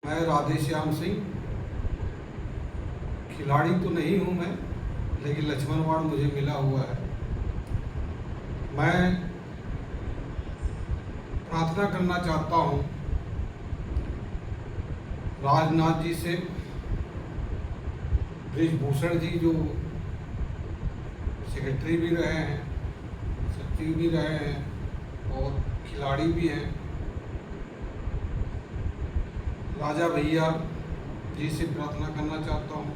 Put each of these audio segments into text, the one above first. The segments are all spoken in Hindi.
मैं राधेश्याम सिंह, खिलाड़ी तो नहीं हूँ मैं, लेकिन लक्ष्मण अवार्ड मुझे मिला हुआ है। मैं प्रार्थना करना चाहता हूँ राजनाथ जी से, ब्रिजभूषण जी जो सेक्रेटरी भी रहे हैं, सचिव भी रहे हैं और खिलाड़ी भी हैं, राजा भैया जी से प्रार्थना करना चाहता हूँ,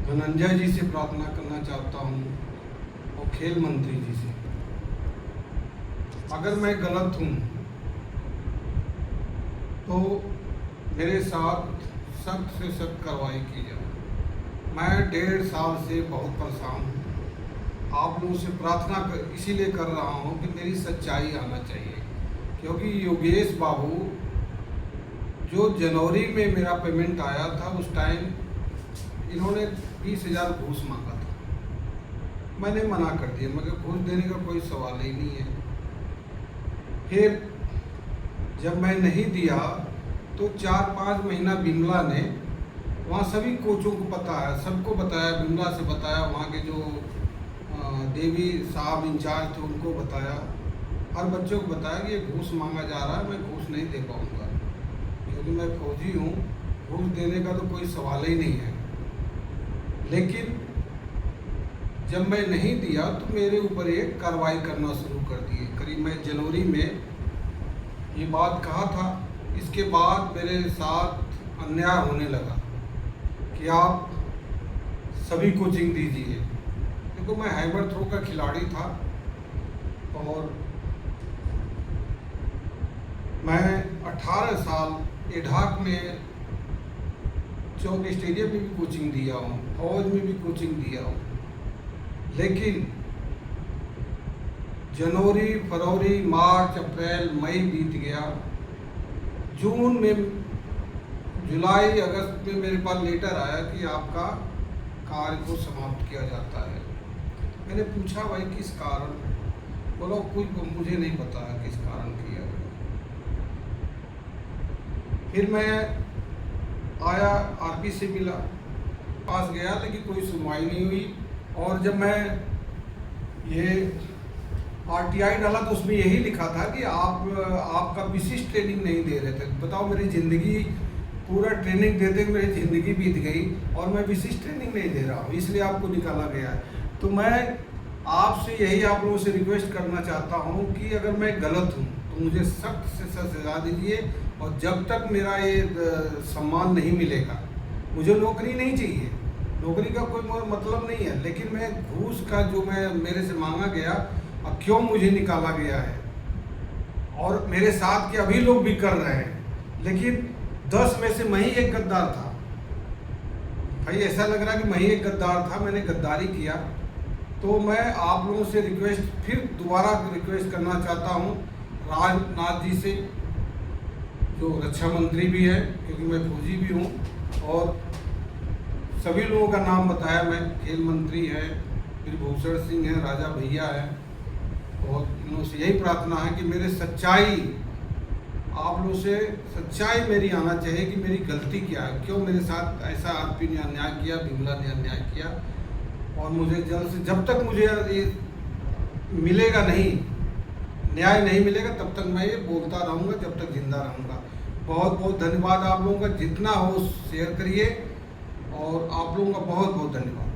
धनंजय जी से प्रार्थना करना चाहता हूँ और खेल मंत्री जी से। अगर मैं गलत हूँ तो मेरे साथ सख्त से सख्त कार्रवाई की जाए। मैं 1.5 साल से बहुत परेशान हूँ। आप लोगों से प्रार्थना इसीलिए कर रहा हूँ कि मेरी सच्चाई आना चाहिए, क्योंकि योगेश बाबू जो जनवरी में मेरा पेमेंट आया था उस टाइम इन्होंने 20,000 घूस मांगा था। मैंने मना कर दिया, मगर घूस देने का कोई सवाल ही नहीं है। फिर जब मैं नहीं दिया तो 4-5 महीना बिमला ने, वहाँ सभी कोचों को पता है, सबको बताया, बिमला से बताया, वहाँ के जो देवी साहब इंचार्ज थे उनको बताया, हर बच्चों को बताया कि ये घूस मांगा जा रहा है, मैं घूस नहीं दे पाऊँगा क्योंकि मैं फौजी हूँ, घूस देने का तो कोई सवाल ही नहीं है। लेकिन जब मैं नहीं दिया तो मेरे ऊपर एक कार्रवाई करना शुरू कर दिए। करीब मैं जनवरी में ये बात कहा था, इसके बाद मेरे साथ अन्याय होने लगा कि आप सभी कोचिंग दीजिए। देखो, मैं हैमर थ्रो का खिलाड़ी था और मैं 18 साल एढाक में चौक स्टेडियम में भी कोचिंग दिया हूँ, फौज में भी कोचिंग दिया हूँ। लेकिन जनवरी, फरवरी, मार्च, अप्रैल, मई बीत गया। जून में, जुलाई, अगस्त में मेरे पास लेटर आया कि आपका कार्य को समाप्त किया जाता है। मैंने पूछा, भाई किस कारण? बोला कुछ मुझे नहीं पता है किस कारण किया गया। फिर मैं आया, आरपी से मिला, पास गया, लेकिन कोई सुनवाई नहीं हुई। और जब मैं ये आरटीआई डाला तो उसमें यही लिखा था कि आपका विशिष्ट ट्रेनिंग नहीं दे रहे थे। बताओ, मेरी ज़िंदगी पूरा ट्रेनिंग देते मेरी ज़िंदगी बीत गई और मैं विशिष्ट ट्रेनिंग नहीं दे रहा हूँ, इसलिए आपको निकाला गया है। तो मैं आपसे यही आप लोगों से रिक्वेस्ट करना चाहता हूँ कि अगर मैं गलत हूँ तो मुझे सख्त से सख्त सजा दीजिए, और जब तक मेरा ये सम्मान नहीं मिलेगा, मुझे नौकरी नहीं चाहिए, नौकरी का कोई मतलब नहीं है, लेकिन मैं घूस का जो मेरे से मांगा गया, अब क्यों मुझे निकाला गया है, और मेरे साथ के अभी लोग भी कर रहे हैं, लेकिन 10 में से मैं ही एक गद्दार था। भाई ऐसा लग रहा है कि मैं ही एक गद्दार था, मैंने गद्दारी किया। तो मैं आप लोगों से फिर दोबारा रिक्वेस्ट करना चाहता हूँ राजनाथ जी से, जो रक्षा मंत्री भी है, क्योंकि मैं फौजी भी हूँ, और सभी लोगों का नाम बताया मैं, खेल मंत्री है, ब्रिजभूषण सिंह है, राजा भैया है, और इन लोगों से यही प्रार्थना है कि मेरे सच्चाई, आप लोगों से सच्चाई मेरी आना चाहिए कि मेरी गलती क्या है, क्यों मेरे साथ ऐसा आरपी ने अन्याय किया, बिमला ने अन्याय किया। और मुझे जल्द से, जब तक मुझे ये मिलेगा नहीं, न्याय नहीं मिलेगा, तब तक मैं ये बोलता रहूँगा, जब तक जिंदा रहूँगा। बहुत बहुत धन्यवाद आप लोगों का, जितना हो शेयर करिए, और आप लोगों का बहुत बहुत धन्यवाद।